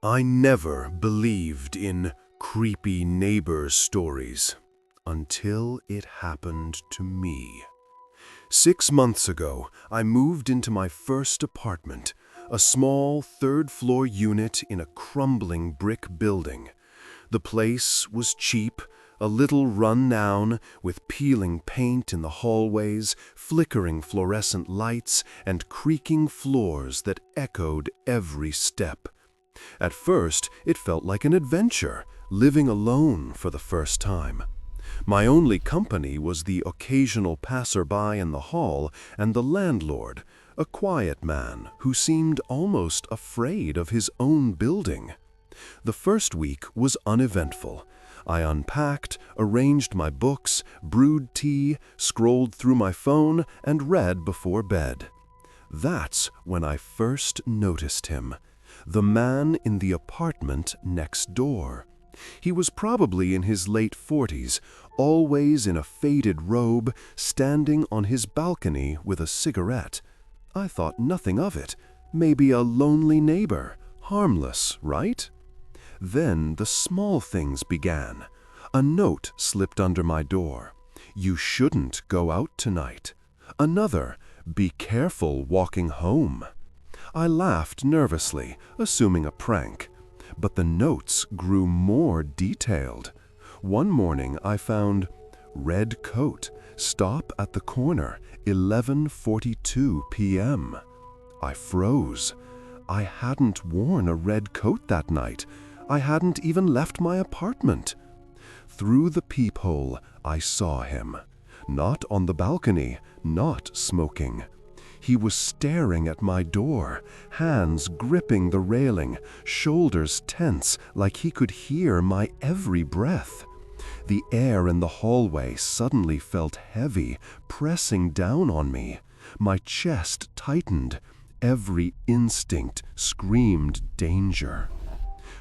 I never believed in creepy neighbor stories until it happened to me. 6 months ago, I moved into my first apartment, a small third-floor unit in a crumbling brick building. The place was cheap, a little run-down, with peeling paint in the hallways, flickering fluorescent lights, and creaking floors that echoed every step. At first, it felt like an adventure, living alone for the first time. My only company was the occasional passerby in the hall and the landlord, a quiet man who seemed almost afraid of his own building. The first week was uneventful. I unpacked, arranged my books, brewed tea, scrolled through my phone, and read before bed. That's when I first noticed him. The man in the apartment next door. He was probably in his late 40s, always in a faded robe, standing on his balcony with a cigarette. I thought nothing of it. Maybe a lonely neighbor. Harmless, right? Then the small things began. A note slipped under my door. "You shouldn't go out tonight." Another, "Be careful walking home." I laughed nervously, assuming a prank. But the notes grew more detailed. One morning I found, "Red coat, stop at the corner, 11:42 p.m." I froze. I hadn't worn a red coat that night. I hadn't even left my apartment. Through the peephole, I saw him. Not on the balcony, not smoking. He was staring at my door, hands gripping the railing, shoulders tense like he could hear my every breath. The air in the hallway suddenly felt heavy, pressing down on me. My chest tightened. Every instinct screamed danger.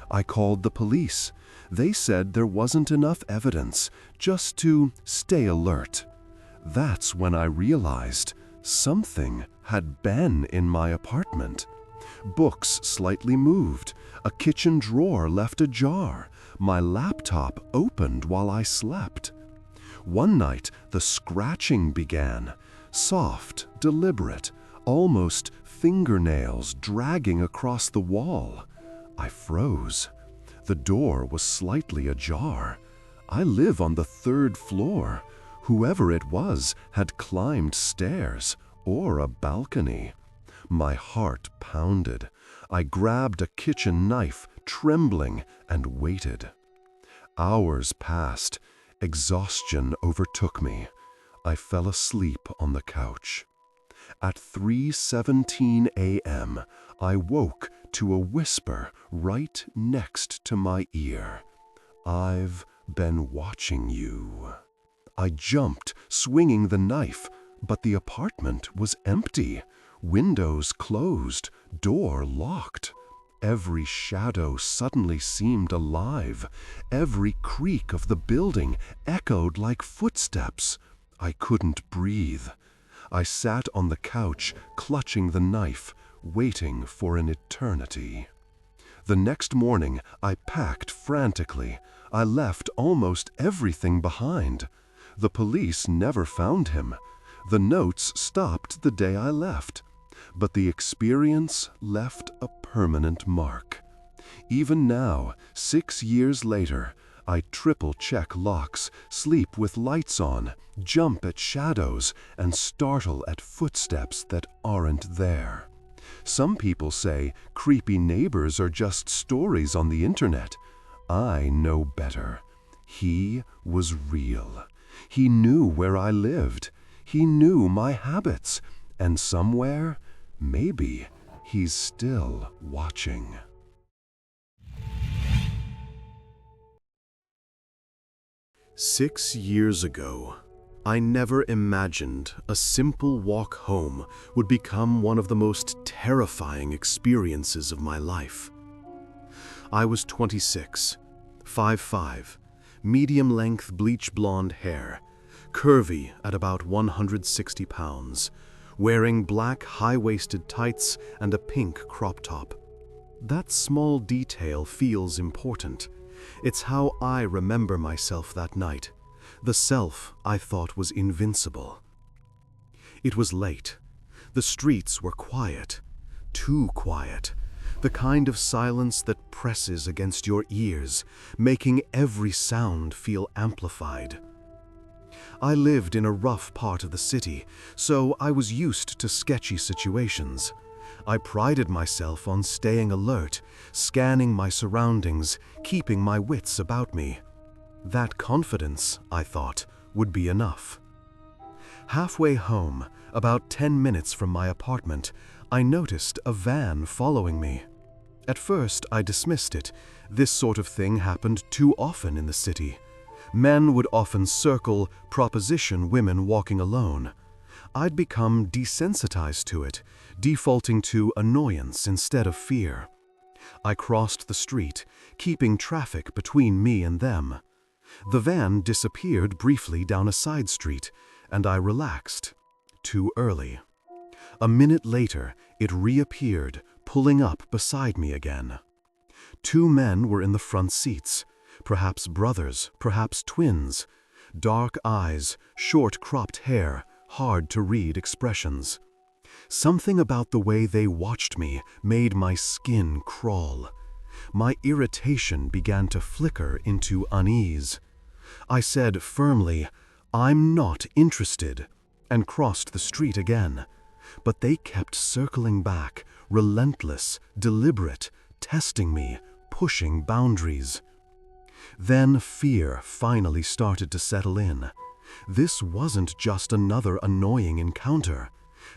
I called the police. They said there wasn't enough evidence, just to stay alert. That's when I realized something had been in my apartment. Books slightly moved. A kitchen drawer left ajar. My laptop opened while I slept. One night, the scratching began. Soft, deliberate, almost fingernails dragging across the wall. I froze. The door was slightly ajar. I live on the 3rd floor. Whoever it was had climbed stairs or a balcony. My heart pounded. I grabbed a kitchen knife, trembling, and waited. Hours passed. Exhaustion overtook me. I fell asleep on the couch. At 3:17 a.m., I woke to a whisper right next to my ear. "I've been watching you." I jumped, swinging the knife, but the apartment was empty. Windows closed, door locked. Every shadow suddenly seemed alive. Every creak of the building echoed like footsteps. I couldn't breathe. I sat on the couch, clutching the knife, waiting for an eternity. The next morning, I packed frantically. I left almost everything behind. The police never found him. The notes stopped the day I left. But the experience left a permanent mark. Even now, 6 years later, I triple-check locks, sleep with lights on, jump at shadows, and startle at footsteps that aren't there. Some people say creepy neighbors are just stories on the internet. I know better. He was real. He knew where I lived. He knew my habits. And somewhere, maybe, he's still watching. "6 years ago, I never imagined a simple walk home would become one of the most terrifying experiences of my life. I was 26, 5'5", medium-length bleach blonde hair, curvy at about 160 pounds, wearing black high-waisted tights and a pink crop top. That small detail feels important. It's how I remember myself that night, the self I thought was invincible. It was late. The streets were quiet, too quiet, the kind of silence that presses against your ears, making every sound feel amplified. I lived in a rough part of the city, so I was used to sketchy situations. I prided myself on staying alert, scanning my surroundings, keeping my wits about me. That confidence, I thought, would be enough. Halfway home, about 10 minutes from my apartment, I noticed a van following me. At first, I dismissed it. This sort of thing happened too often in the city. Men would often circle, proposition women walking alone. I'd become desensitized to it, defaulting to annoyance instead of fear. I crossed the street, keeping traffic between me and them. The van disappeared briefly down a side street, and I relaxed. Too early. A minute later, it reappeared, pulling up beside me again. Two men were in the front seats, perhaps brothers, perhaps twins. Dark eyes, short cropped hair, hard to read expressions. Something about the way they watched me made my skin crawl. My irritation began to flicker into unease. I said firmly, "I'm not interested," and crossed the street again. But they kept circling back, relentless, deliberate, testing me, pushing boundaries. Then fear finally started to settle in. This wasn't just another annoying encounter.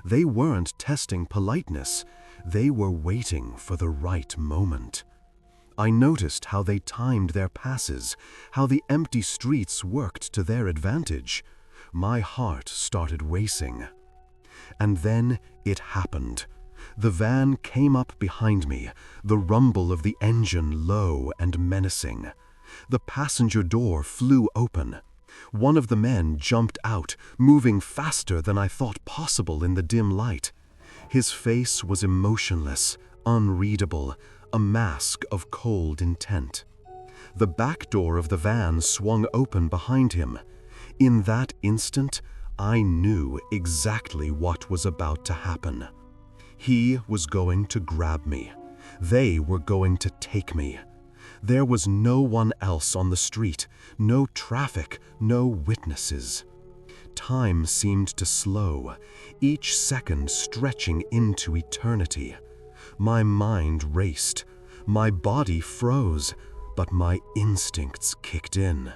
They weren't testing politeness. They were waiting for the right moment. I noticed how they timed their passes, how the empty streets worked to their advantage. My heart started racing. And then it happened. The van came up behind me, the rumble of the engine low and menacing. The passenger door flew open. One of the men jumped out, moving faster than I thought possible in the dim light. His face was emotionless, unreadable, a mask of cold intent. The back door of the van swung open behind him. In that instant, I knew exactly what was about to happen. He was going to grab me. They were going to take me. There was no one else on the street, no traffic, no witnesses. Time seemed to slow, each second stretching into eternity. My mind raced, my body froze, but my instincts kicked in.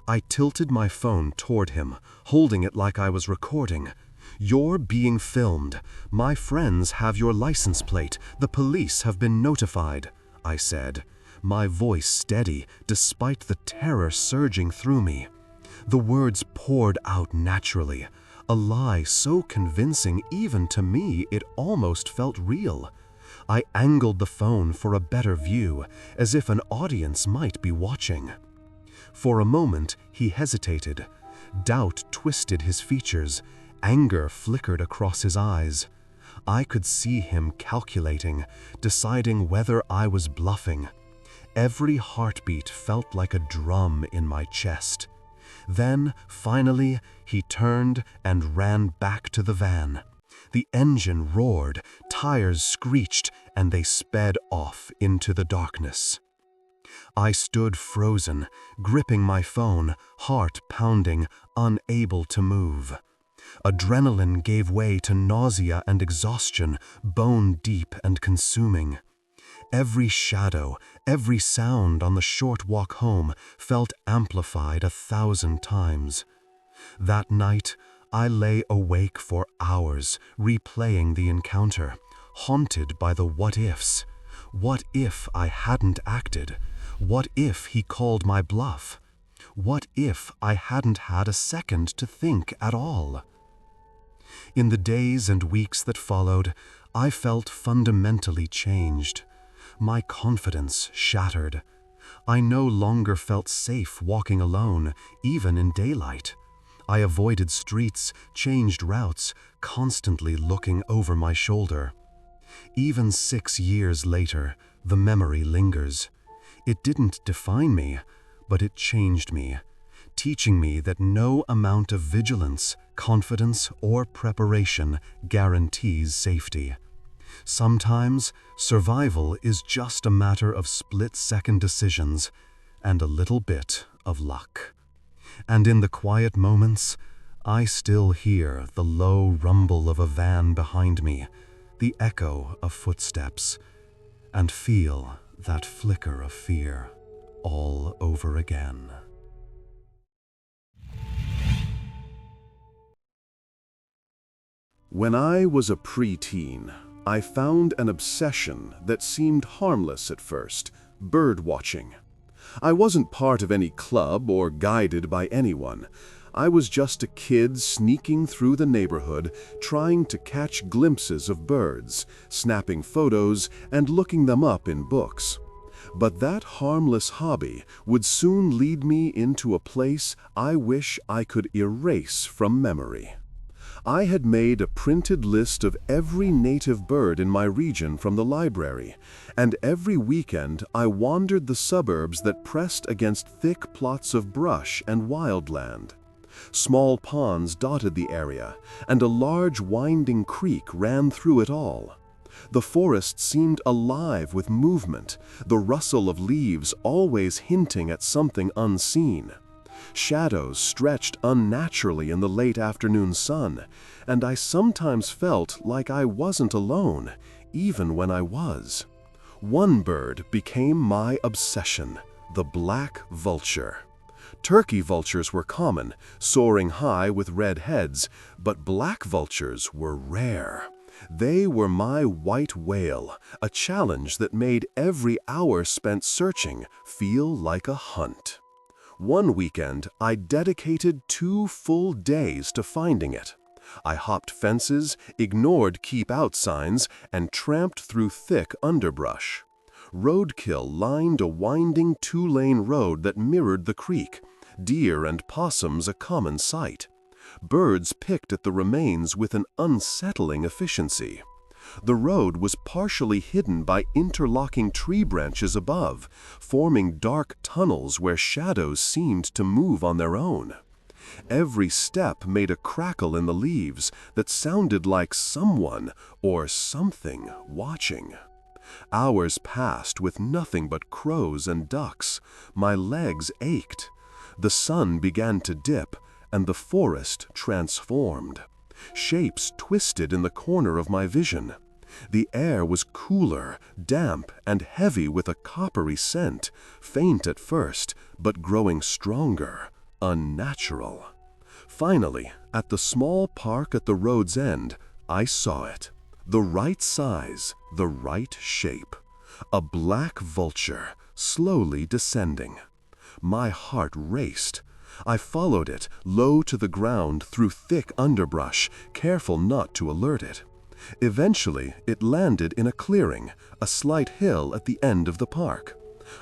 I tilted my phone toward him, holding it like I was recording. "You're being filmed. My friends have your license plate. The police have been notified," I said, my voice steady despite the terror surging through me. The words poured out naturally, a lie so convincing even to me it almost felt real. I angled the phone for a better view, as if an audience might be watching. For a moment, he hesitated. Doubt twisted his features. Anger flickered across his eyes. I could see him calculating, deciding whether I was bluffing. Every heartbeat felt like a drum in my chest. Then, finally, he turned and ran back to the van. The engine roared, tires screeched, and they sped off into the darkness. I stood frozen, gripping my phone, heart pounding, unable to move. Adrenaline gave way to nausea and exhaustion, bone deep and consuming. Every shadow, every sound on the short walk home felt amplified 1,000 times. That night, I lay awake for hours, replaying the encounter, haunted by the what-ifs. What if I hadn't acted? What if he called my bluff? What if I hadn't had a second to think at all? In the days and weeks that followed, I felt fundamentally changed. My confidence shattered. I no longer felt safe walking alone, even in daylight. I avoided streets, changed routes, constantly looking over my shoulder. Even 6 years later, the memory lingers. It didn't define me, but it changed me, teaching me that no amount of vigilance, confidence, or preparation guarantees safety. Sometimes, survival is just a matter of split-second decisions and a little bit of luck. And in the quiet moments, I still hear the low rumble of a van behind me, the echo of footsteps, and feel that flicker of fear all over again. When I was a preteen, I found an obsession that seemed harmless at first: bird watching. I wasn't part of any club or guided by anyone. I was just a kid sneaking through the neighborhood, trying to catch glimpses of birds, snapping photos, and looking them up in books. But that harmless hobby would soon lead me into a place I wish I could erase from memory. I had made a printed list of every native bird in my region from the library, and every weekend I wandered the suburbs that pressed against thick plots of brush and wildland. Small ponds dotted the area, and a large winding creek ran through it all. The forest seemed alive with movement, the rustle of leaves always hinting at something unseen. Shadows stretched unnaturally in the late afternoon sun, and I sometimes felt like I wasn't alone, even when I was. One bird became my obsession: the black vulture. Turkey vultures were common, soaring high with red heads, but black vultures were rare. They were my white whale, a challenge that made every hour spent searching feel like a hunt. One weekend, I dedicated 2 full days to finding it. I hopped fences, ignored keep-out signs, and tramped through thick underbrush. Roadkill lined a winding 2-lane road that mirrored the creek, deer and possums a common sight. Birds picked at the remains with an unsettling efficiency. The road was partially hidden by interlocking tree branches above, forming dark tunnels where shadows seemed to move on their own. Every step made a crackle in the leaves that sounded like someone or something watching. Hours passed with nothing but crows and ducks. My legs ached. The sun began to dip, and the forest transformed. Shapes twisted in the corner of my vision. The air was cooler, damp, and heavy with a coppery scent, faint at first, but growing stronger, unnatural. Finally, at the small park at the road's end, I saw it. The right size, the right shape. A black vulture, slowly descending. My heart raced. I followed it, low to the ground through thick underbrush, careful not to alert it. Eventually, it landed in a clearing, a slight hill at the end of the park.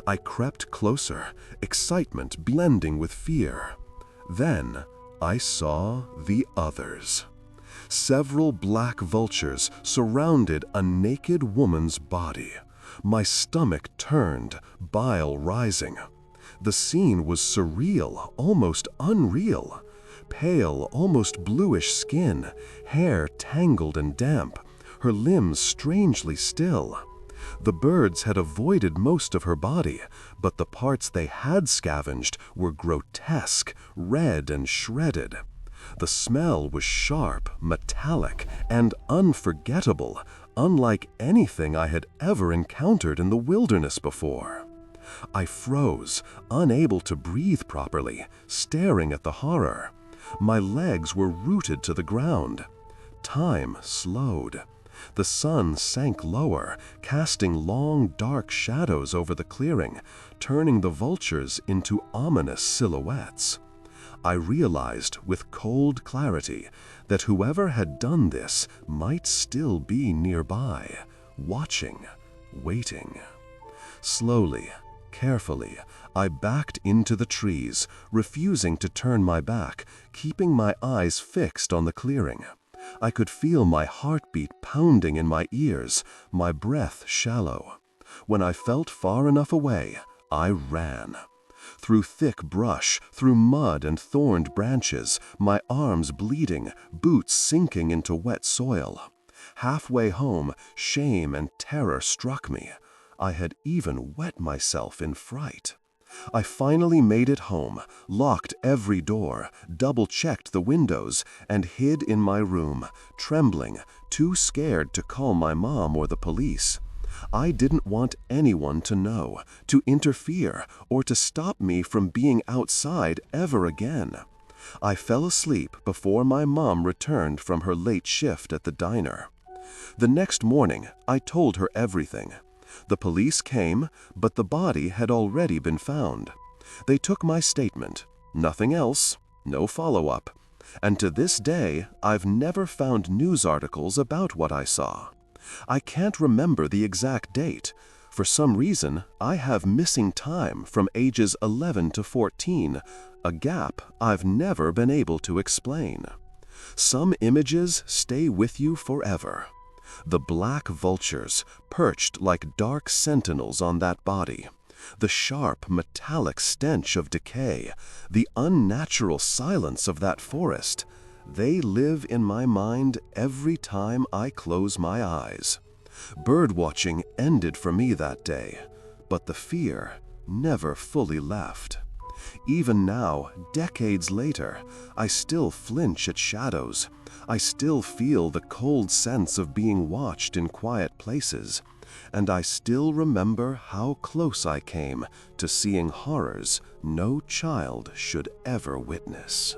I crept closer, excitement blending with fear. Then, I saw the others. Several black vultures surrounded a naked woman's body. My stomach turned, bile rising. The scene was surreal, almost unreal. Pale, almost bluish skin, hair tangled and damp, her limbs strangely still. The birds had avoided most of her body, but the parts they had scavenged were grotesque, red and shredded. The smell was sharp, metallic, and unforgettable, unlike anything I had ever encountered in the wilderness before. I froze, unable to breathe properly, staring at the horror. My legs were rooted to the ground. Time slowed. The sun sank lower, casting long, dark shadows over the clearing, turning the vultures into ominous silhouettes. I realized with cold clarity that whoever had done this might still be nearby, watching, waiting. Slowly, carefully, I backed into the trees, refusing to turn my back, keeping my eyes fixed on the clearing. I could feel my heartbeat pounding in my ears, my breath shallow. When I felt far enough away, I ran. Through thick brush, through mud and thorned branches, my arms bleeding, boots sinking into wet soil. Halfway home, shame and terror struck me. I had even wet myself in fright. I finally made it home, locked every door, double-checked the windows, and hid in my room, trembling, too scared to call my mom or the police. I didn't want anyone to know, to interfere, or to stop me from being outside ever again. I fell asleep before my mom returned from her late shift at the diner. The next morning, I told her everything. The police came, but the body had already been found. They took my statement. Nothing else, no follow-up. And to this day, I've never found news articles about what I saw. I can't remember the exact date. For some reason, I have missing time from ages 11 to 14, a gap I've never been able to explain. Some images stay with you forever. The black vultures, perched like dark sentinels on that body. The sharp, metallic stench of decay. The unnatural silence of that forest. They live in my mind every time I close my eyes. Birdwatching ended for me that day, but the fear never fully left. Even now, decades later, I still flinch at shadows. I still feel the cold sense of being watched in quiet places, and I still remember how close I came to seeing horrors no child should ever witness.